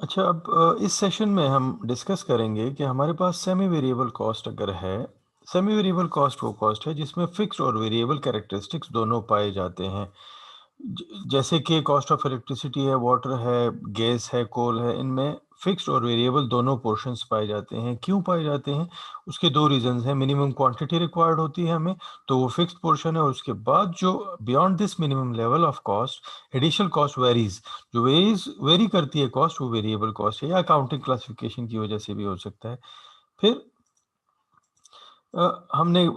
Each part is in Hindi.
अच्छा, अब इस सेशन में हम डिस्कस करेंगे कि हमारे पास सेमी वेरिएबल कॉस्ट अगर है। सेमी वेरिएबल कॉस्ट वो कॉस्ट है जिसमें फिक्स्ड और वेरिएबल कैरेक्टरिस्टिक्स दोनों पाए जाते हैं। जैसे कि कॉस्ट ऑफ इलेक्ट्रिसिटी है, वाटर है, गैस है, कोल है, इनमें फिक्स्ड और वेरिएबल दोनों पोर्शंस पाए जाते हैं। क्यों पाए जाते हैं? उसके दो रीजंस हैं। मिनिमम क्वांटिटी रिक्वायर्ड होती है हमें, तो वो फिक्स्ड पोर्शन है, और उसके बाद जो beyond this minimum level of cost additional cost varies, जो वेरी करती है कॉस्ट, वो वेरिएबल कॉस्ट है, या अकाउंटिंग क्लासिफिकेशन की वजह से भी हो सकता है। फिर हमने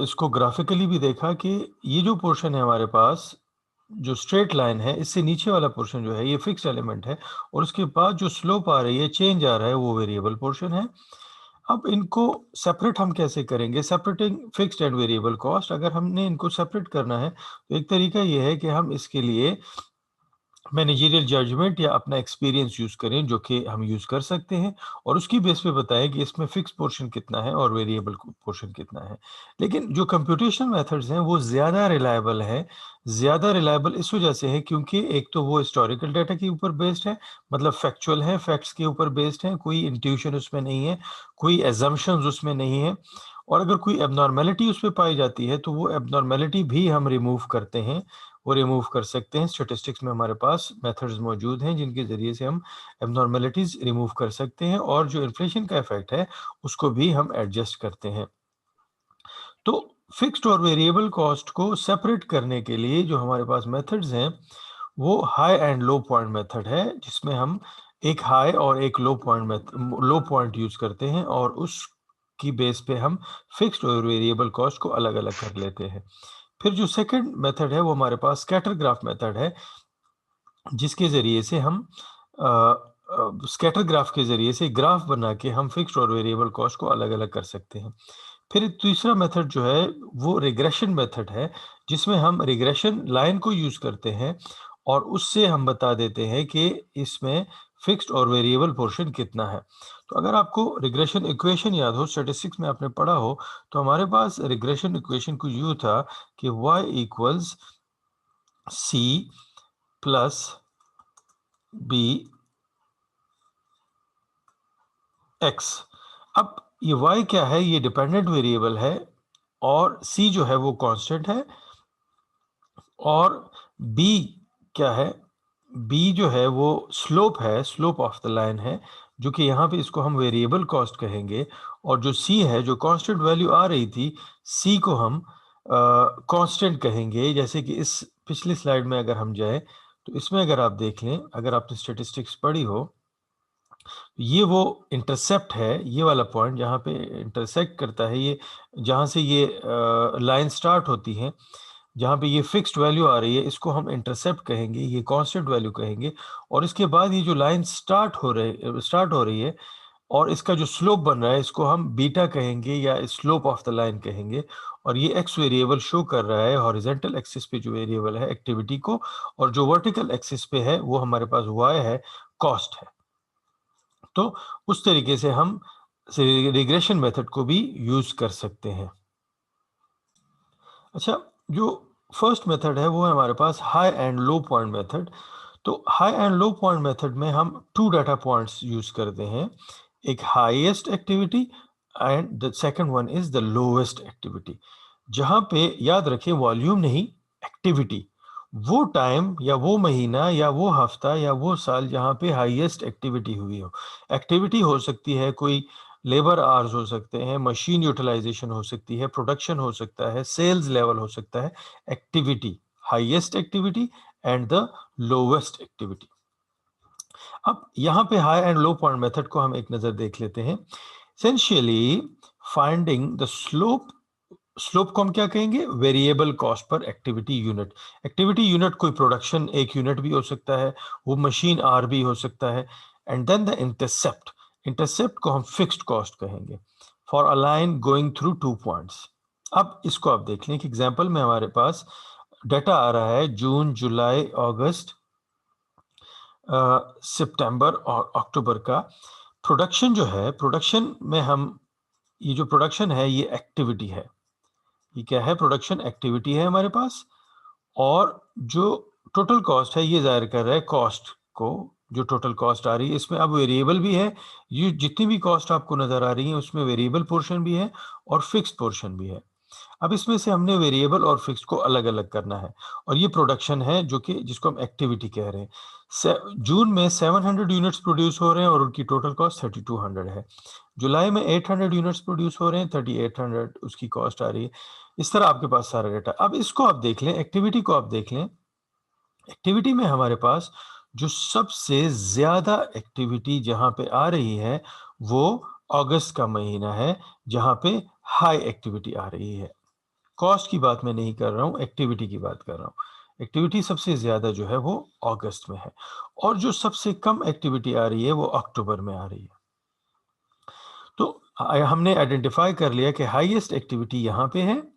इसको ग्राफिकली भी देखा कि ये जो पोर्शन है हमारे पास, जो स्ट्रेट लाइन है, इससे नीचे वाला पोर्शन जो है ये फिक्स्ड एलिमेंट है, और उसके बाद जो स्लोप आ रही है, चेंज आ रहा है, वो वेरिएबल पोर्शन है। अब इनको सेपरेट हम कैसे करेंगे? Separating fixed and variable cost, अगर हमने इनको सेपरेट करना है तो एक तरीका ये है कि हम इसके लिए मैनेजरियल जजमेंट या अपना एक्सपीरियंस यूज करें, जो कि हम यूज कर सकते हैं, और उसकी बेस पे बताएं कि इसमें फिक्स पोर्शन कितना है और वेरिएबल पोर्शन कितना है। लेकिन जो कंप्यूटेशनल मेथड्स हैं वो ज़्यादा रिलायबल है। ज़्यादा रिलायबल इस वजह से है क्योंकि एक तो वो हिस्टोरिकल डाटा के ऊपर बेस्ड है, मतलब फैक्चुअल है, फैक्ट्स के ऊपर बेस्ड है, कोई इंट्यूशन उसमें नहीं है, कोई एजम्पशंस उसमें नहीं है। और अगर कोई एबनॉर्मेलिटी उसमें पाई जाती है तो वो एबनॉर्मेलिटी भी हम रिमूव करते हैं, वो रिमूव कर सकते हैं। स्टैटिस्टिक्स में हमारे पास मेथड्स मौजूद हैं जिनके ज़रिए से हम एबनॉर्मेलिटीज़ रिमूव कर सकते हैं, और जो इन्फ्लेशन का इफेक्ट है उसको भी हम एडजस्ट करते हैं। तो फिक्स्ड और वेरिएबल कॉस्ट को सेपरेट करने के लिए जो हमारे पास मेथड्स हैं वो high and low point method है, जिसमें हम एक हाई और एक लो पॉइंट यूज करते हैं, और उसकी बेस पे हम फिक्स्ड और वेरिएबल कॉस्ट को अलग अलग कर लेते हैं। फिर जो सेकंड मेथड है वो हमारे पास स्कैटर ग्राफ मेथड है, जिसके ज़रिए से हम स्कैटर ग्राफ के ज़रिए से ग्राफ बना के हम फिक्स्ड और वेरिएबल कॉस्ट को अलग अलग कर सकते हैं। फिर तीसरा मेथड जो है वो रिग्रेशन मेथड है, जिसमें हम रिग्रेशन लाइन को यूज़ करते हैं, और उससे हम बता देते हैं कि इसमें फिक्स्ड और वेरिएबल पोर्शन कितना है। तो अगर आपको रिग्रेशन इक्वेशन याद हो, स्टैटिस्टिक्स में आपने पढ़ा हो, तो हमारे पास रिग्रेशन इक्वेशन को यूँ था कि y equals C plus B X. अब ये y क्या है? ये डिपेंडेंट वेरिएबल है, और c जो है वो कांस्टेंट है, और b क्या है? b जो है वो स्लोप है, स्लोप ऑफ द लाइन है, जो कि यहाँ पे इसको हम वेरिएबल कॉस्ट कहेंगे। और जो c है, जो कांस्टेंट वैल्यू आ रही थी, c को हम कांस्टेंट कहेंगे। जैसे कि इस पिछली स्लाइड में अगर हम जाए तो इसमें अगर आप देख लें, अगर आपने स्टेटिस्टिक्स पढ़ी हो, ये वो इंटरसेप्ट है, ये वाला पॉइंट जहाँ पे इंटरसेक्ट करता है, ये जहाँ से ये लाइन स्टार्ट होती है, जहाँ पे ये फिक्स्ड वैल्यू आ रही है, इसको हम इंटरसेप्ट कहेंगे, ये कांस्टेंट वैल्यू कहेंगे। और इसके बाद ये जो लाइन स्टार्ट हो रही है, और इसका जो स्लोप बन रहा है, इसको हम बीटा कहेंगे या स्लोप ऑफ द लाइन कहेंगे। और ये एक्स वेरिएबल शो कर रहा है हॉरिजॉन्टल एक्सिस पे जो वेरिएबल है एक्टिविटी को, और जो वर्टिकल एक्सिस पे है वो हमारे पास वाई है, कॉस्ट है। तो उस तरीके से हम रिग्रेशन मेथड को भी यूज कर सकते हैं। अच्छा, जो फर्स्ट मेथड है वो है हमारे पास high and low point method. तो high and low point method में हम टू डाटा पॉइंट्स यूज करते हैं, एक highest activity and the second one is the lowest activity. जहां पे याद रखें, वॉल्यूम नहीं, एक्टिविटी, वो टाइम या वो महीना या वो हफ्ता या वो साल जहाँ पे हाईएस्ट एक्टिविटी हुई हो। एक्टिविटी हो सकती है कोई, लेबर आवर्स हो सकते हैं, मशीन यूटिलाइजेशन हो सकती है, प्रोडक्शन हो सकता है, सेल्स लेवल हो सकता है। Activity, highest activity and the lowest activity. अब यहाँ पे high and low point method को हम एक नज़र देख लेते हैं। Essentially finding the slope, slope को हम क्या कहेंगे? वेरिएबल कॉस्ट पर एक्टिविटी यूनिट। एक्टिविटी यूनिट कोई प्रोडक्शन एक यूनिट भी हो सकता है, वो मशीन आर भी हो सकता है। And then the intercept, intercept को हम फिक्स्ड कॉस्ट कहेंगे for a line going through two points. अब इसको आप देख लें कि एग्जाम्पल में हमारे पास डाटा आ रहा है जून, जुलाई, अगस्त, सितंबर और अक्टूबर का। प्रोडक्शन जो है, प्रोडक्शन में हम, ये जो प्रोडक्शन है ये एक्टिविटी है, ये क्या है? प्रोडक्शन एक्टिविटी है हमारे पास। और जो टोटल कॉस्ट है ये जाहिर कर रहा है कॉस्ट को, जो टोटल कॉस्ट आ रही है, इसमें अब वेरिएबल भी है। ये जितनी भी कॉस्ट आपको नजर आ रही है उसमें वेरिएबल पोर्शन भी है और फिक्स्ड पोर्शन भी है। अब इसमें से हमने वेरिएबल और फिक्स्ड को अलग अलग करना है, और ये प्रोडक्शन है जो कि जिसको हम एक्टिविटी कह रहे हैं। जून में 700 यूनिट्स प्रोड्यूस हो रहे हैं और उनकी टोटल कॉस्ट 3200 है। जुलाई में 800 यूनिट्स प्रोड्यूस हो रहे हैं, 3800 उसकी कॉस्ट आ रही है। इस तरह आपके पास सारा डेटा। अब इसको आप देख लें, एक्टिविटी को आप देख लें। एक्टिविटी में हमारे पास जो सबसे ज्यादा एक्टिविटी जहां पे आ रही है वो अगस्त का महीना है, जहां पे हाई एक्टिविटी आ रही है। कॉस्ट की बात मैं नहीं कर रहा हूं, एक्टिविटी की बात कर रहा हूं। एक्टिविटी सबसे ज्यादा जो है वो अगस्त में है, और जो सबसे कम एक्टिविटी आ रही है वो अक्टूबर में आ रही है। तो हमने आइडेंटिफाई कर लिया कि हाईएस्ट एक्टिविटी यहाँ पे है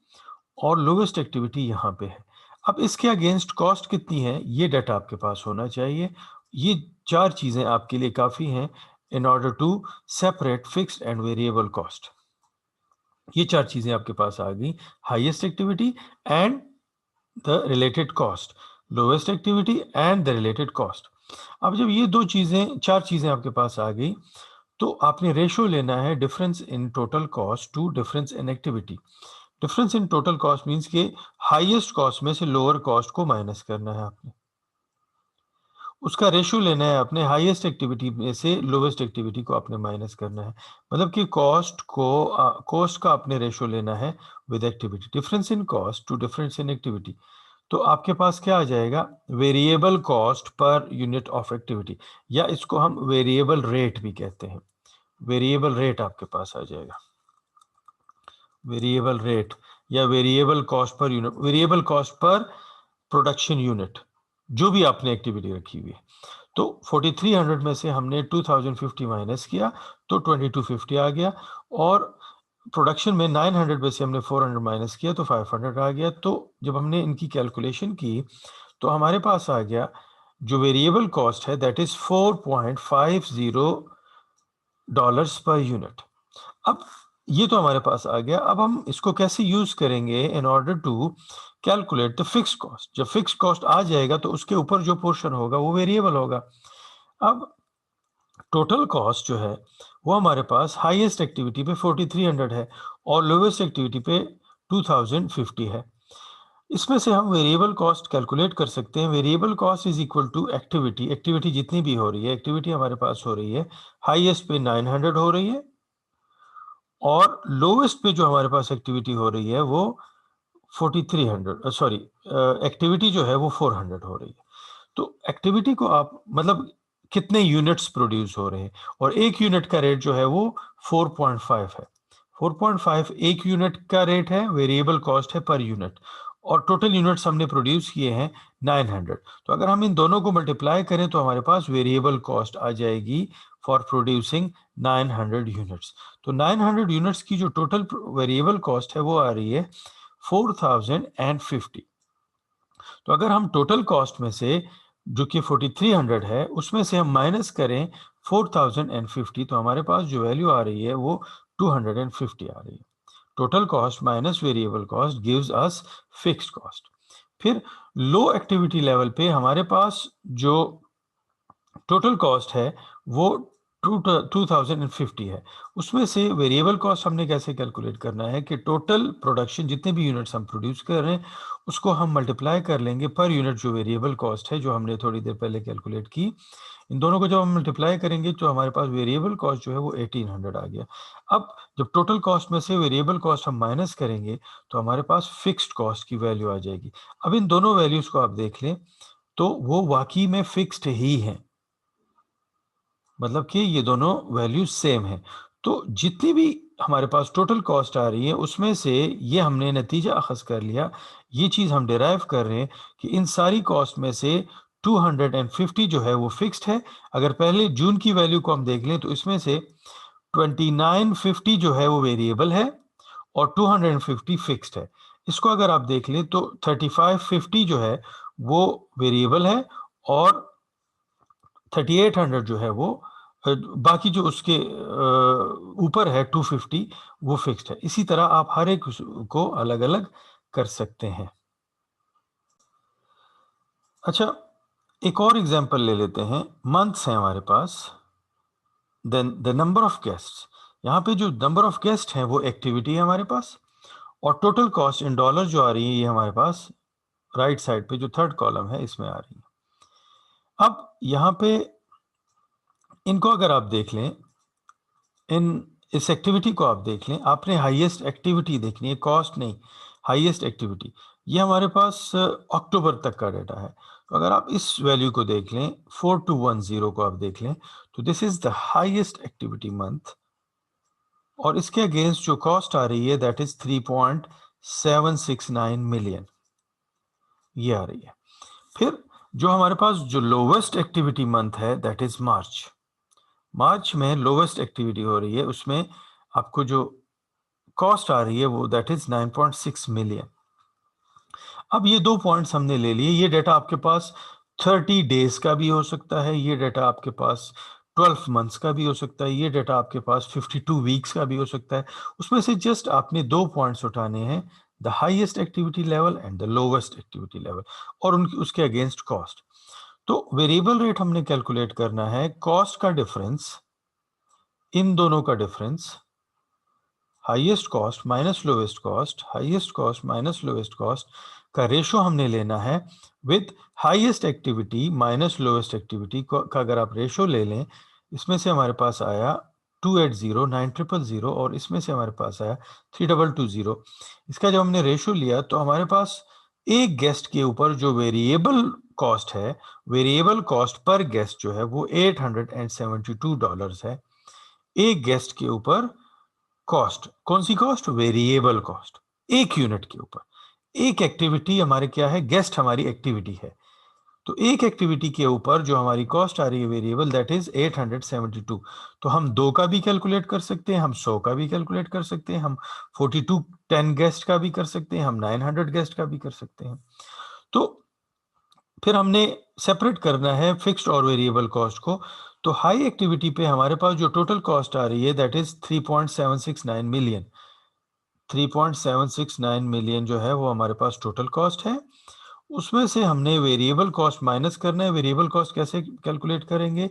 और लोवेस्ट एक्टिविटी यहाँ पे है। अब इसके अगेंस्ट कॉस्ट कितनी है ये डाटा आपके पास होना चाहिए। ये चार चीजें आपके लिए काफी हैं in order to separate fixed and variable cost. ये चार चीजें आपके पास आ गई, highest activity and the related cost, lowest activity and the related cost. अब जब ये चार चीजें आपके पास आ गई, तो आपने रेशो लेना है difference in total cost to difference in activity. Difference in total cost means के हाईएस्ट कॉस्ट में से लोअर कॉस्ट को माइनस करना है आपने, उसका रेशो लेना है आपने। हाईएस्ट एक्टिविटी में से लोवेस्ट एक्टिविटी को आपने माइनस करना है, मतलब कि कॉस्ट का आपने रेशो लेना है with activity. Difference in cost to difference in activity, तो आपके पास क्या आ जाएगा, variable cost per unit of activity, या इसको हम वेरिएबल रेट भी कहते हैं। वेरिएबल रेट आपके पास आ जाएगा, वेरिएबल रेट या variable cost per unit, variable cost पर प्रोडक्शन यूनिट, जो भी आपने एक्टिविटी रखी हुई है। तो 4300 में से हमने 2050 माइनस किया तो 2250 आ गया, और प्रोडक्शन में 900 में से हमने 400 माइनस किया तो 500 आ गया। तो जब हमने इनकी कैलकुलेशन की तो हमारे पास आ गया जो वेरिएबल कॉस्ट है दैट इज $4.50 पर यूनिट। अब ये तो हमारे पास आ गया। अब हम इसको कैसे यूज करेंगे in order to calculate the fix cost. जब फिक्स कॉस्ट आ जाएगा तो उसके ऊपर जो पोर्शन होगा वो वेरिएबल होगा। अब टोटल कॉस्ट जो है वो हमारे पास हाईएस्ट एक्टिविटी पे 4300 है और लोवेस्ट एक्टिविटी पे 2050 है। इसमें से हम वेरिएबल कॉस्ट कैलकुलेट कर सकते हैं। Variable cost is equal to activity, activity जितनी भी हो रही है, एक्टिविटी हमारे पास हो रही है हाईएस्ट पे 900 हो रही है और लोवेस्ट पे जो हमारे पास एक्टिविटी हो रही है वो 4300, सॉरी, एक्टिविटी जो है वो 400 हो रही है। तो एक्टिविटी को आप मतलब कितने यूनिट्स प्रोड्यूस हो रहे हैं, और एक यूनिट का रेट जो है वो 4.5 है। 4.5 एक यूनिट का रेट है, वेरिएबल कॉस्ट है पर यूनिट, और टोटल यूनिट्स हमने प्रोड्यूस किए हैं 900। तो अगर हम इन दोनों को मल्टीप्लाई करें तो हमारे पास वेरिएबल कॉस्ट आ जाएगी फॉर प्रोड्यूसिंग 900 यूनिट्स। तो 900 यूनिट्स की जो टोटल वेरिएबल कॉस्ट है वो आ रही है 4050। तो अगर हम टोटल कॉस्ट में से जो कि 4300 है उसमें से हम माइनस करें 4050, तो हमारे पास जो वैल्यू आ रही है वो 250 आ रही है। Total cost minus variable cost gives us fixed cost. फिर लो एक्टिविटी लेवल पे हमारे पास जो टोटल कॉस्ट है वो 2050 है। उसमें से वेरिएबल कॉस्ट हमने कैसे कैलकुलेट करना है कि टोटल प्रोडक्शन जितने भी यूनिट्स हम प्रोड्यूस कर रहे हैं उसको हम मल्टीप्लाई कर लेंगे पर यूनिट जो वेरिएबल कॉस्ट है जो हमने थोड़ी देर पहले कैलकुलेट की। इन दोनों को जब हम मल्टीप्लाई करेंगे तो हमारे पास वेरिएबल कॉस्ट जो है वो 1800 आ गया। अब जब टोटल कॉस्ट में से वेरिएबल कॉस्ट हम माइनस करेंगे तो हमारे पास फिक्स्ड कॉस्ट की वैल्यू आ जाएगी। अब इन दोनों वैल्यूज को आप देख लें तो वो वाकई में फिक्स्ड ही है, मतलब कि ये दोनों वैल्यूज सेम है। तो जितनी भी हमारे पास टोटल कॉस्ट आ रही है उसमें से ये हमने नतीजा अखज़ कर लिया, ये चीज़ हम डिराइव कर रहे हैं कि इन सारी कॉस्ट में से 250 जो है वो फिक्स्ड है। अगर पहले जून की वैल्यू को हम देख लें तो इसमें से 2950 जो है वो वेरिएबल है और 250 फिक्स्ड है। इसको अगर आप देख लें तो 3550 जो है वो वेरिएबल है और 3800 जो है वो बाकी जो उसके ऊपर है 250 वो फिक्स्ड है। इसी तरह आप हर एक को अलग अलग कर सकते हैं। अच्छा, एक और एग्जांपल ले लेते हैं, मंथ्स हैं हमारे पास, then the number of guest. यहाँ पे जो नंबर ऑफ गेस्ट हैं वो एक्टिविटी है हमारे पास, और टोटल कॉस्ट इन डॉलर जो आ रही है ये हमारे पास राइट साइड पे जो थर्ड कॉलम है इसमें आ रही है। अब यहाँ पे इनको अगर आप देख लें, इस एक्टिविटी को आप देख लें, आपने हाईएस्ट एक्टिविटी देखनी है, कॉस्ट नहीं, हाईएस्ट एक्टिविटी। ये हमारे पास अक्टूबर तक का डेटा है। तो अगर आप इस वैल्यू को देख लें, 4210 को आप देख लें, तो this is the highest activity month, और इसके अगेंस्ट जो कॉस्ट आ रही है दैट इज 3.769 मिलियन, ये आ रही है। फिर जो हमारे पास जो लोवेस्ट एक्टिविटी मंथ है दैट इज मार्च। मार्च में लोवेस्ट एक्टिविटी हो रही है, उसमें आपको जो कॉस्ट आ रही है वो दैट इज 9.6 मिलियन। अब ये दो पॉइंट्स हमने ले लिए, ये डेटा आपके पास 30 डेज का भी हो सकता है, ये डेटा आपके पास 12 मंथ्स का भी हो सकता है, ये डेटा आपके पास 52 वीक्स का भी हो सकता है। उसमें से जस्ट आपने दो पॉइंट्स उठाने हैं, the highest activity level and the lowest activity level, और उनकी उसके अगेंस्ट कॉस्ट। तो वेरिएबल रेट हमने कैलकुलेट करना है, कॉस्ट का डिफरेंस, इन दोनों का difference, highest cost minus lowest cost, highest cost minus lowest cost का रेशो हमने लेना है with highest activity minus lowest activity का अगर आप रेशो ले लें, इसमें से हमारे पास आया 280 9000 और इसमें से हमारे पास आया 3220। इसका जब हमने रेशो लिया तो हमारे पास एक गेस्ट के ऊपर जो वेरिएबल कॉस्ट है, वेरिएबल कॉस्ट पर गेस्ट जो है वो $872 है, एक गेस्ट के ऊपर कॉस्ट। कौन सी कॉस्ट? वेरिएबल कॉस्ट, एक यूनिट के ऊपर। एक एक्टिविटी हमारे क्या है? गेस्ट हमारी एक्टिविटी है। तो एक एक्टिविटी के ऊपर जो हमारी कॉस्ट आ रही है वेरिएबल दैट इज 872। तो हम 2 का भी कैलकुलेट कर सकते हैं, हम 100 का भी कैलकुलेट कर सकते हैं, हम 42 10 गेस्ट का भी कर सकते हैं, हम 900 गेस्ट का भी कर सकते हैं। तो फिर हमने सेपरेट करना है फिक्स्ड और वेरिएबल कॉस्ट को। तो हाई एक्टिविटी पे हमारे पास जो टोटल कॉस्ट आ रही है दैट इज 3.769 मिलियन। 3.769 मिलियन जो है वो हमारे पास टोटल कॉस्ट है। उसमें से हमने वेरिएबल कॉस्ट माइनस करना है। वेरिएबल कॉस्ट कैसे कैलकुलेट करेंगे?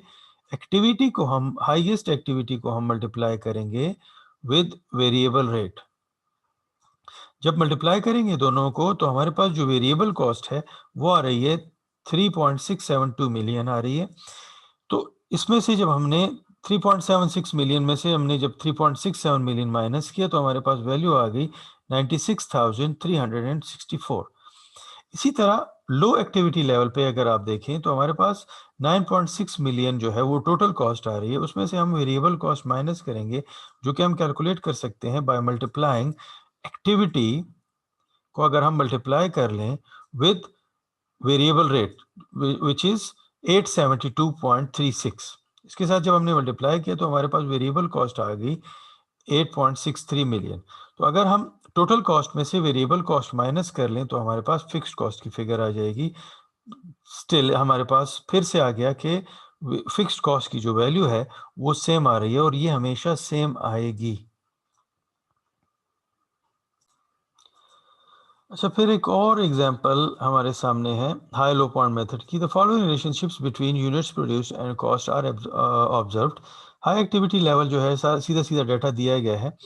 एक्टिविटी को हम, हाईएस्ट एक्टिविटी को हम मल्टीप्लाई करेंगे विद वेरिएबल रेट। जब मल्टीप्लाई करेंगे दोनों को तो हमारे पास जो वेरिएबल कॉस्ट है वो आ रही है 3.672 मिलियन आ रही है। तो इसमें से जब हमने 3.76 मिलियन में से हमने जब 3.67 मिलियन माइनस किया तो हमारे पास वैल्यू आ गई 96,364। इसी तरह लो एक्टिविटी लेवल पे अगर आप देखें तो हमारे पास 9.6 मिलियन जो है वो टोटल कॉस्ट आ रही है। उसमें से हम वेरिएबल कॉस्ट माइनस करेंगे, जो कि हम कैलकुलेट कर सकते हैं बाय मल्टीप्लाइंग एक्टिविटी को, अगर हम मल्टीप्लाई कर लें with variable rate which is 872.36। इसके साथ जब हमने मल्टीप्लाई किया तो हमारे पास वेरिएबल कॉस्ट आ गई 8.63 मिलियन। तो अगर हम टोटल कॉस्ट में से वेरिएबल कॉस्ट माइनस कर लें तो हमारे पास फिक्स्ड कॉस्ट की फिगर आ जाएगी। स्टिल हमारे पास फिर से आ गया कि फिक्स्ड कॉस्ट की जो वैल्यू है वो सेम आ रही है, और ये हमेशा सेम आएगी। अच्छा, फिर एक और एग्जांपल हमारे सामने है हाई लो पॉइंट मेथड की। The following relationships between units produced and cost are observed. High activity level जो है सीधा सीधा डाटा दिया गया है।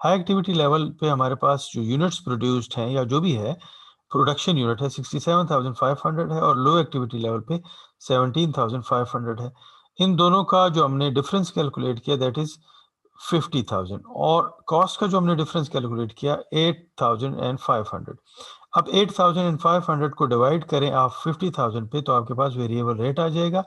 हाई एक्टिविटी लेवल पे हमारे पास जो यूनिट्स प्रोड्यूस्ड हैं या जो भी है प्रोडक्शन यूनिट है 67,500 है, और लो एक्टिविटी लेवल पे 17,500 है। इन दोनों का जो हमने डिफरेंस कैलकुलेट किया दैट इज 50,000, और कॉस्ट का जो हमने डिफरेंस कैलकुलेट किया 8,500। अब 8,500 को डिवाइड करें आप 50,000 पे तो आपके पास वेरिएबल रेट आ जाएगा।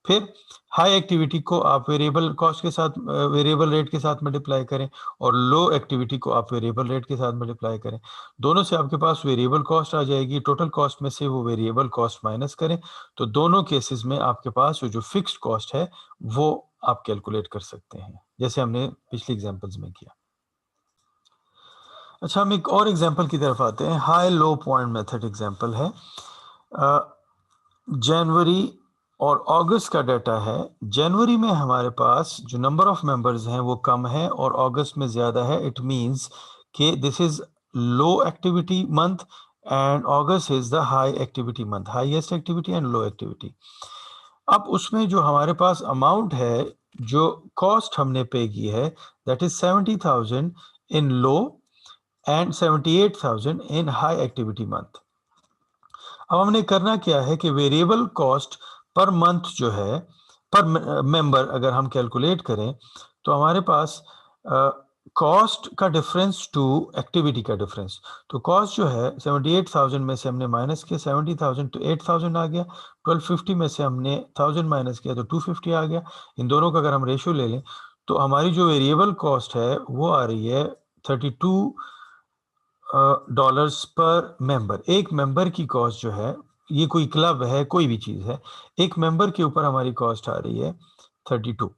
फिर हाई एक्टिविटी को आप वेरिएबल कॉस्ट के साथ, वेरिएबल रेट के साथ मल्टीप्लाई करें, और लो एक्टिविटी को आप वेरिएबल रेट के साथ मल्टीप्लाई करें। दोनों से आपके पास वेरिएबल कॉस्ट आ जाएगी। टोटल कॉस्ट में से वो वेरिएबल कॉस्ट माइनस करें तो दोनों केसेस में आपके पास जो फिक्स्ड कॉस्ट है वो आप कैलकुलेट कर सकते हैं, जैसे हमने पिछले एग्जांपल्स में किया। अच्छा, हम एक और एग्जांपल की तरफ आते हैं। High low point method example है। जनवरी और अगस्त का डाटा है। जनवरी में हमारे पास जो नंबर ऑफ मेंबर्स हैं वो कम है और अगस्त में ज़्यादा है। इट मींस कि this is low activity month and August is the high activity month, highest activity and low activity. अब उसमें जो हमारे पास अमाउंट है, जो कॉस्ट हमने पे की है, that is 70,000 in low and 78,000 in high activity month. अब हमने करना क्या है कि वेरिएबल कॉस्ट पर मंथ जो है, पर मेंबर अगर हम कैलकुलेट करें तो हमारे पास कॉस्ट का डिफरेंस टू एक्टिविटी का डिफरेंस, तो कॉस्ट जो है 78,000 में से हमने माइनस किया 70,000 तो 8,000 आ गया, 1250 में से हमने 1000 माइनस किया तो 250 आ गया। इन दोनों का अगर हम रेशियो ले लें तो हमारी जो वेरिएबल कॉस्ट है वो आ रही है 32 डॉलर्स पर मेंबर। एक मेंबर की कॉस्ट जो है, ये कोई क्लब है कोई भी चीज है, एक मेंबर के ऊपर हमारी कॉस्ट आ रही है 32।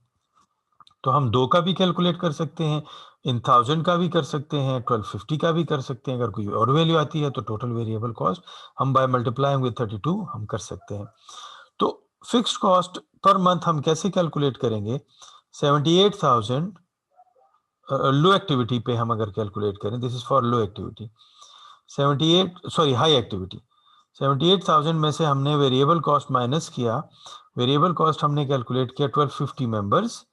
तो हम 2 का भी कैलकुलेट कर सकते हैं, इन 1000 का भी कर सकते हैं, 1250 का भी कर सकते हैं। अगर कोई और वैल्यू आती है तो टोटल वेरिएबल कॉस्ट हम बाय मल्टीप्लाइंग विद 32 हम कर सकते हैं। तो फिक्स्ड कॉस्ट पर मंथ हम कैसे कैलकुलेट करेंगे? 78,000 लो एक्टिविटी पे हम अगर कैलकुलेट करें, this is for low activity, 78 sorry high activity, 78,000 में से हमने वेरिएबल कॉस्ट माइनस किया, वेरिएबल कॉस्ट हमने कैलकुलेट किया 1250 मेंबर्स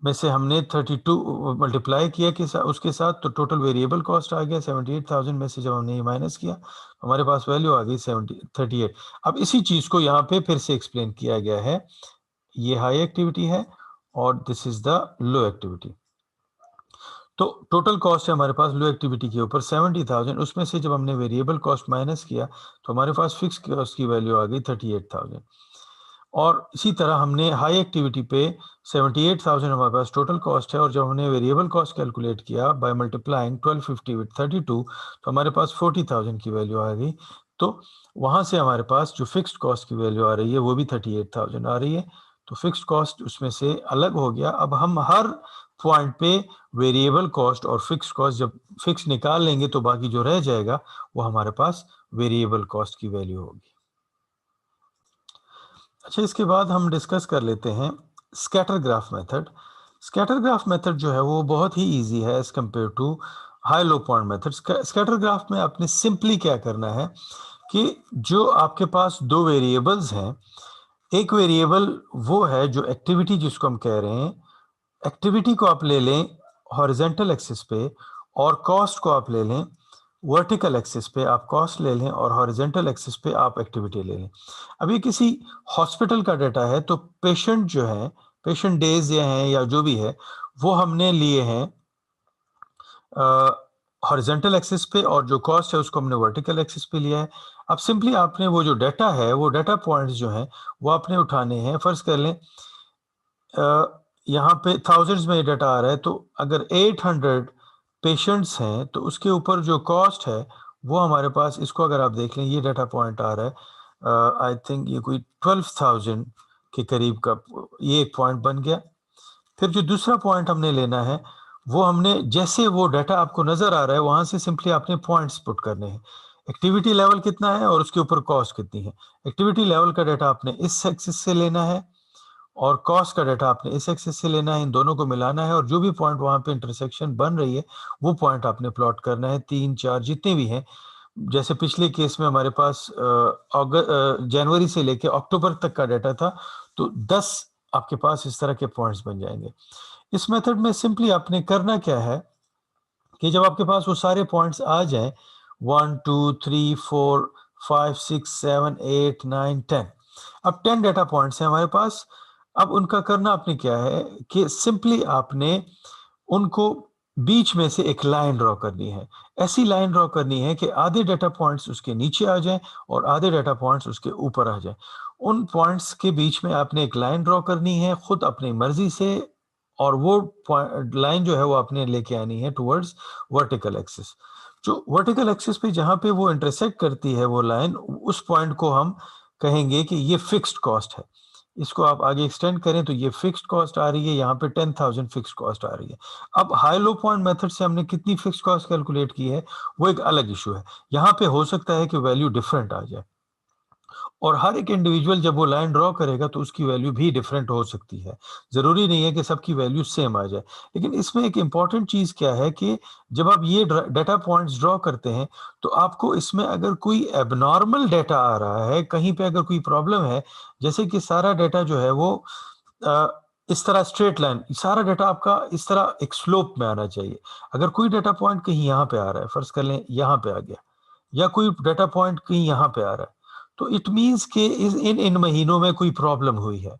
में से हमने 32 मल्टीप्लाई किया कि उसके साथ, तो टोटल वेरिएबल कॉस्ट आ गया 78,000 में से जब हमने ये माइनस किया हमारे पास वैल्यू आ गई 38। अब इसी चीज को यहाँ पे फिर से एक्सप्लेन किया गया है, ये हाई एक्टिविटी है और this is the low activity. तो टोटल कॉस्ट है हमारे पास लो एक्टिविटी के ऊपर 70,000, उसमें से जब हमने वेरिएबल कॉस्ट माइनस किया तो हमारे पास फिक्स कॉस्ट की वैल्यू आ गई 38,000। और इसी तरह हमने हाई एक्टिविटी पे 78,000 हमारे पास टोटल कॉस्ट है, और जब हमने वेरिएबल कॉस्ट कैलकुलेट किया बाय मल्टीप्लाइंग 1250 विद 32 तो हमारे पास 40,000 की वैल्यू आ गई। तो वहां से हमारे पास जो फिक्स्ड कॉस्ट की वैल्यू आ रही है वो भी 38,000 आ रही है। तो फिक्स्ड कॉस्ट उसमें से अलग हो गया। अब हम हर पॉइंट पे वेरिएबल कॉस्ट और फिक्स्ड कॉस्ट जब फिक्स निकाल लेंगे तो बाकी जो रह जाएगा वो हमारे पास वेरिएबल कॉस्ट की वैल्यू होगी। अच्छा, इसके बाद हम डिस्कस कर लेते हैं scatter graph method. Scatter graph method जो है वो बहुत ही इजी है as compare to high low point method. Scatter graph में आपने सिंपली क्या करना है कि जो आपके पास दो वेरिएबल्स हैं, एक वेरिएबल वो है जो एक्टिविटी जिसको हम कह रहे हैं, एक्टिविटी को आप ले लें हॉरिजेंटल एक्सिस पे और कॉस्ट को आप ले लें वर्टिकल एक्सिस पे, आप कॉस्ट ले लें और हॉरिजेंटल एक्सिस पे आप एक्टिविटी ले लें। अभी किसी हॉस्पिटल का डाटा है तो पेशेंट जो है, पेशेंट डेज या हैं या जो भी है वो हमने लिए हैं हॉरिजेंटल एक्सिस पे, और जो कॉस्ट है उसको हमने वर्टिकल एक्सिस पे लिया है। अब सिंपली आपने वो जो डाटा है, वो डाटा पॉइंट्स जो हैं वो आपने उठाने हैं। फर्ज कर लें यहाँ पे थाउजेंड्स में डाटा आ रहा है, तो अगर 800 पेशेंट्स हैं तो उसके ऊपर जो कॉस्ट है वो हमारे पास, इसको अगर आप देख लें ये डाटा पॉइंट आ रहा है, आई थिंक ये कोई 12,000 के करीब का ये एक पॉइंट बन गया। फिर जो दूसरा पॉइंट हमने लेना है वो हमने, जैसे वो डाटा आपको नजर आ रहा है वहां से सिंपली आपने पॉइंट्स पुट करने हैं। एक्टिविटी लेवल कितना है और उसके ऊपर कॉस्ट कितनी है। एक्टिविटी लेवल का डाटा आपने इस एक्सिस से लेना है और कॉस्ट का डाटा आपने इस एक्सिस से लेना है, इन दोनों को मिलाना है और जो भी पॉइंट वहां पे इंटरसेक्शन बन रही है वो पॉइंट आपने प्लॉट करना है, 3 4 जितने भी हैं। जैसे पिछले केस में हमारे पास जनवरी से लेके अक्टूबर तक का डाटा था, तो 10 आपके पास इस तरह के पॉइंट्स बन जाएंगे। इस मेथड में सिंपली आपने करना क्या है कि जब आपके पास वो सारे पॉइंट्स आ जाएं, 1 2 3 4 5 6 7 8 9 10, अब 10 डाटा पॉइंट्स हैं हमारे पास। अब उनका करना आपने क्या है कि सिंपली आपने उनको बीच में से एक लाइन ड्रॉ करनी है। ऐसी लाइन ड्रॉ करनी है कि आधे डाटा पॉइंट्स उसके नीचे आ जाएं और आधे डाटा पॉइंट्स उसके ऊपर आ जाएं। उन पॉइंट्स के बीच में आपने एक लाइन ड्रॉ करनी है खुद अपनी मर्जी से, और वो लाइन जो है वो आपने लेके आनी है टुवर्ड्स वर्टिकल एक्सिस। जो वर्टिकल एक्सिस पे जहां पे वो इंटरसेक्ट करती है वो लाइन, उस पॉइंट को हम कहेंगे कि ये फिक्स्ड कॉस्ट है। इसको आप आगे एक्सटेंड करें तो ये फिक्स्ड कॉस्ट आ रही है, यहाँ पे 10,000 फिक्स्ड कॉस्ट आ रही है। अब हाई लो पॉइंट मेथड से हमने कितनी फिक्स्ड कॉस्ट कैलकुलेट की है वो एक अलग इशू है, यहाँ पे हो सकता है कि वैल्यू डिफरेंट आ जाए। और हर एक इंडिविजुअल जब वो लाइन ड्रॉ करेगा तो उसकी वैल्यू भी डिफरेंट हो सकती है। ज़रूरी नहीं है कि सबकी वैल्यू सेम आ जाए। लेकिन इसमें एक इम्पॉर्टेंट चीज़ क्या है कि जब आप ये डेटा पॉइंट्स ड्रॉ करते हैं, तो आपको इसमें अगर कोई एबनॉर्मल डेटा आ रहा है, कहीं पे अगर कोई प्रॉब्लम है, जैसे कि सारा डेटा जो है वो इस तरह स्ट्रेट लाइन, सारा डेटा आपका इस तरह एक स्लोप में आना चाहिए। अगर कोई डेटा पॉइंट कहीं यहाँ पे आ रहा है, फ़र्ज़ कर लें यहाँ पे आ गया, या कोई डेटा पॉइंट कहीं यहाँ पे आ रहा है, तो इट मीन्स कि इन इन महीनों में कोई प्रॉब्लम हुई है।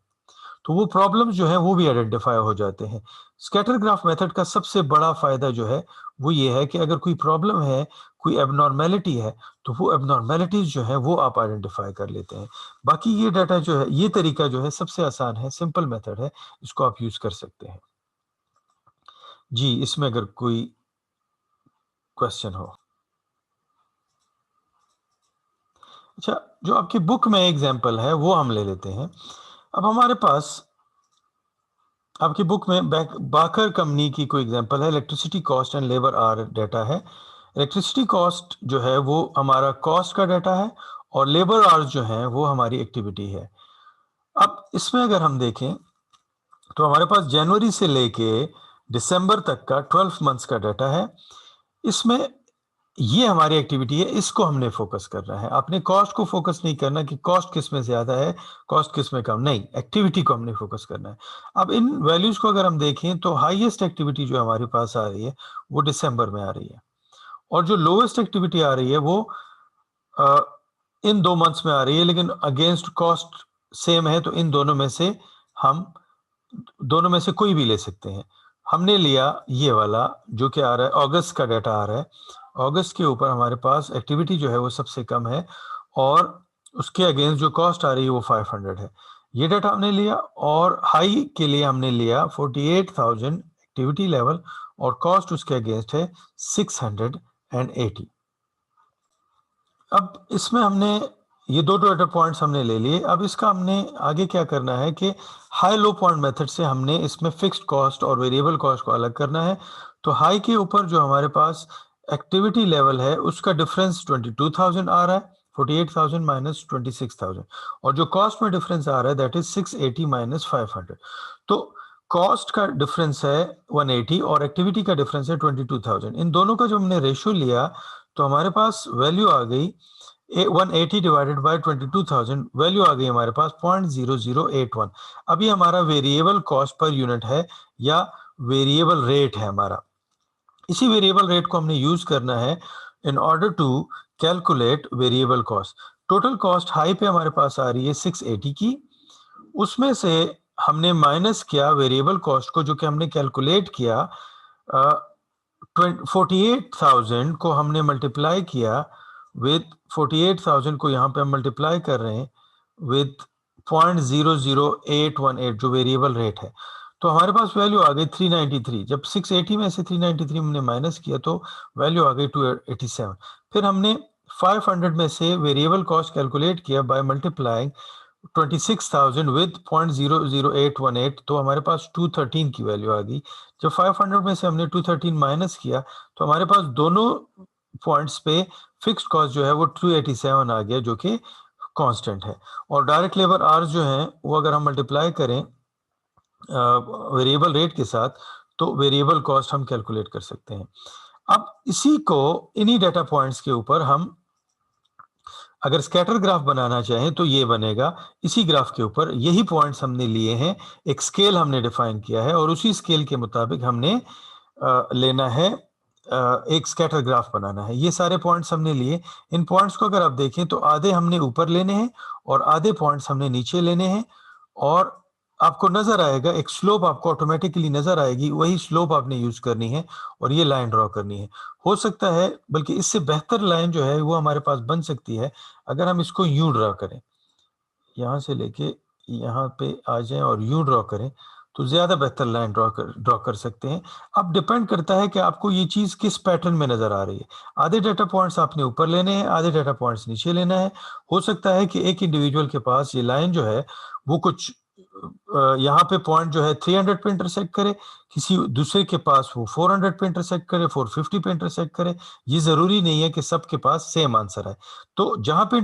तो वो प्रॉब्लम्स जो है वो भी आइडेंटिफाई हो जाते हैं। स्कैटर ग्राफ मेथड का सबसे बड़ा फ़ायदा जो है वो ये है कि अगर कोई प्रॉब्लम है, कोई एबनॉर्मेलिटी है, तो वो एबनॉर्मेलिटीज़ जो है वो आप आइडेंटिफाई कर लेते हैं। बाकी ये डाटा जो है, ये तरीका जो है सबसे आसान है, सिंपल मेथड है, इसको आप यूज़ कर सकते हैं। जी, इसमें अगर कोई क्वेश्चन हो। अच्छा, जो आपकी बुक में एग्ज़ाम्पल है वो हम ले लेते हैं। अब हमारे पास आपकी बुक में बाकर कंपनी की कोई एग्जांपल है, electricity cost and labour our data है। इलेक्ट्रिसिटी कॉस्ट जो है वो हमारा कॉस्ट का डाटा है, और लेबर आवर्स जो है वो हमारी एक्टिविटी है। अब इसमें अगर हम देखें तो हमारे पास जनवरी से लेके दिसंबर तक का 12 मंथ्स का डाटा है। इसमें ये हमारी एक्टिविटी है, इसको हमने फोकस करना है। आपने कॉस्ट को फोकस नहीं करना कि कॉस्ट किस में ज्यादा है, कॉस्ट किस में कम, नहीं, एक्टिविटी को हमने फोकस करना है। अब इन वैल्यूज को अगर हम देखें तो हाईएस्ट एक्टिविटी जो हमारे पास आ रही है वो दिसंबर में आ रही है, और जो लोएस्ट एक्टिविटी आ रही है वो अ, इन 2 मंथ्स में आ रही है, लेकिन अगेंस्ट कॉस्ट सेम है, तो इन हम दोनों में से कोई भी ले सकते हैं। हमने लिया ये वाला जो कि आ रहा है, अगस्त का डाटा आ रहा है। अगस्त के ऊपर हमारे पास एक्टिविटी जो है वो सबसे कम है, और उसके अगेंस्ट जो कॉस्ट आ रही है वो 500 है। ये डाटा हमने लिया, और हाई के लिए हमने लिया 48,000 एक्टिविटी लेवल, और कॉस्ट उसके अगेंस्ट है 680। अब इसमें हमने ये दो डाटा पॉइंट्स हमने ले लिए। अब इसका हमने आगे क्या करना है कि हाई लो पॉइंट मेथड से हमने इसमें फिक्स्ड कॉस्ट और वेरिएबल कॉस्ट को अलग करना है। तो हाई के ऊपर जो हमारे पास एक्टिविटी लेवल है उसका डिफरेंस 22,000 आ रहा है, 48,000 माइनस 26,000, और जो कॉस्ट में डिफरेंस आ रहा है दैट इज 680 माइनस 500। तो कॉस्ट का डिफरेंस है 180 और एक्टिविटी का डिफरेंस है 22,000। इन दोनों का जो हमने रेशियो लिया तो हमारे पास वैल्यू आ गई 180 डिवाइडेड बाय 22,000, वैल्यू आ गई हमारे पास 0.0081। अभी हमारा वेरिएबल कॉस्ट पर यूनिट है, या वेरिएबल रेट है हमारा। इसी वेरिएबल रेट को हमने यूज करना है in order to calculate variable cost. Total cost high पे हमारे पास आ रही है 680 की, उसमें से हमने माइनस किया वेरिएबल कॉस्ट को जो कि हमने कैलकुलेट किया, 48,000 को हमने मल्टीप्लाई किया विद 48,000 को यहाँ पे हम मल्टीप्लाई कर रहे हैं विद 0.00818 जो वेरिएबल रेट है। तो हमारे पास वैल्यू आ गई 393। जब 680 में से 393 हमने माइनस किया तो वैल्यू आ गई 287। फिर हमने 500 में से वेरिएबल कॉस्ट कैलकुलेट किया बाय मल्टीप्लाइंग 26,000 विद 0.00818, तो हमारे पास 213 की वैल्यू आ गई। जब 500 में से हमने 213 माइनस किया तो हमारे पास दोनों पॉइंट्स पे फिक्स्ड कॉस्ट जो है वो 287 आ गया, जो कि कांस्टेंट है। और डायरेक्ट लेबर आवर्स जो है वो अगर हम मल्टीप्लाई करें वेरिएबल रेट के साथ तो वेरिएबल कॉस्ट हम कैलकुलेट कर सकते हैं। अब इसी को इन्हीं डाटा पॉइंट्स के ऊपर हम अगर स्कैटर ग्राफ बनाना चाहें तो ये बनेगा। इसी ग्राफ के ऊपर यही पॉइंट्स हमने लिए हैं, एक स्केल हमने डिफाइन किया है, और उसी स्केल के मुताबिक हमने लेना है, एक स्कैटर ग्राफ बनाना है। ये सारे पॉइंट्स हमने लिए। इन पॉइंट्स को अगर आप देखें तो आधे हमने ऊपर लेने हैं और आधे पॉइंट्स हमने नीचे लेने हैं, और आपको नजर आएगा एक स्लोप, आपको ऑटोमेटिकली नजर आएगी, वही स्लोप आपने यूज करनी है और ये लाइन ड्रॉ करनी है। हो सकता है बल्कि इससे बेहतर लाइन जो है वो हमारे पास बन सकती है अगर हम इसको यूं ड्रॉ करें, यहाँ से लेके यहाँ पे आ जाएं और यूं ड्रॉ करें तो ज्यादा बेहतर लाइन ड्रॉ कर सकते हैं। अब डिपेंड करता है कि आपको ये चीज किस पैटर्न में नजर आ रही है। आधे डाटा पॉइंट्स आपने ऊपर लेने हैं, आधे डाटा पॉइंट्स नीचे लेना है। हो सकता है कि एक इंडिविजुअल के पास ये लाइन जो है वो कुछ यहाँ पे पॉइंट जो है 300 पे इंटरसेक्ट करे, किसी दूसरे के पास वो 400 पे इंटरसेक्ट करे, 450 पे इंटरसेक्ट करे। ये जरूरी नहीं है कि सबके पास सेम आंसर है। तो जहां पे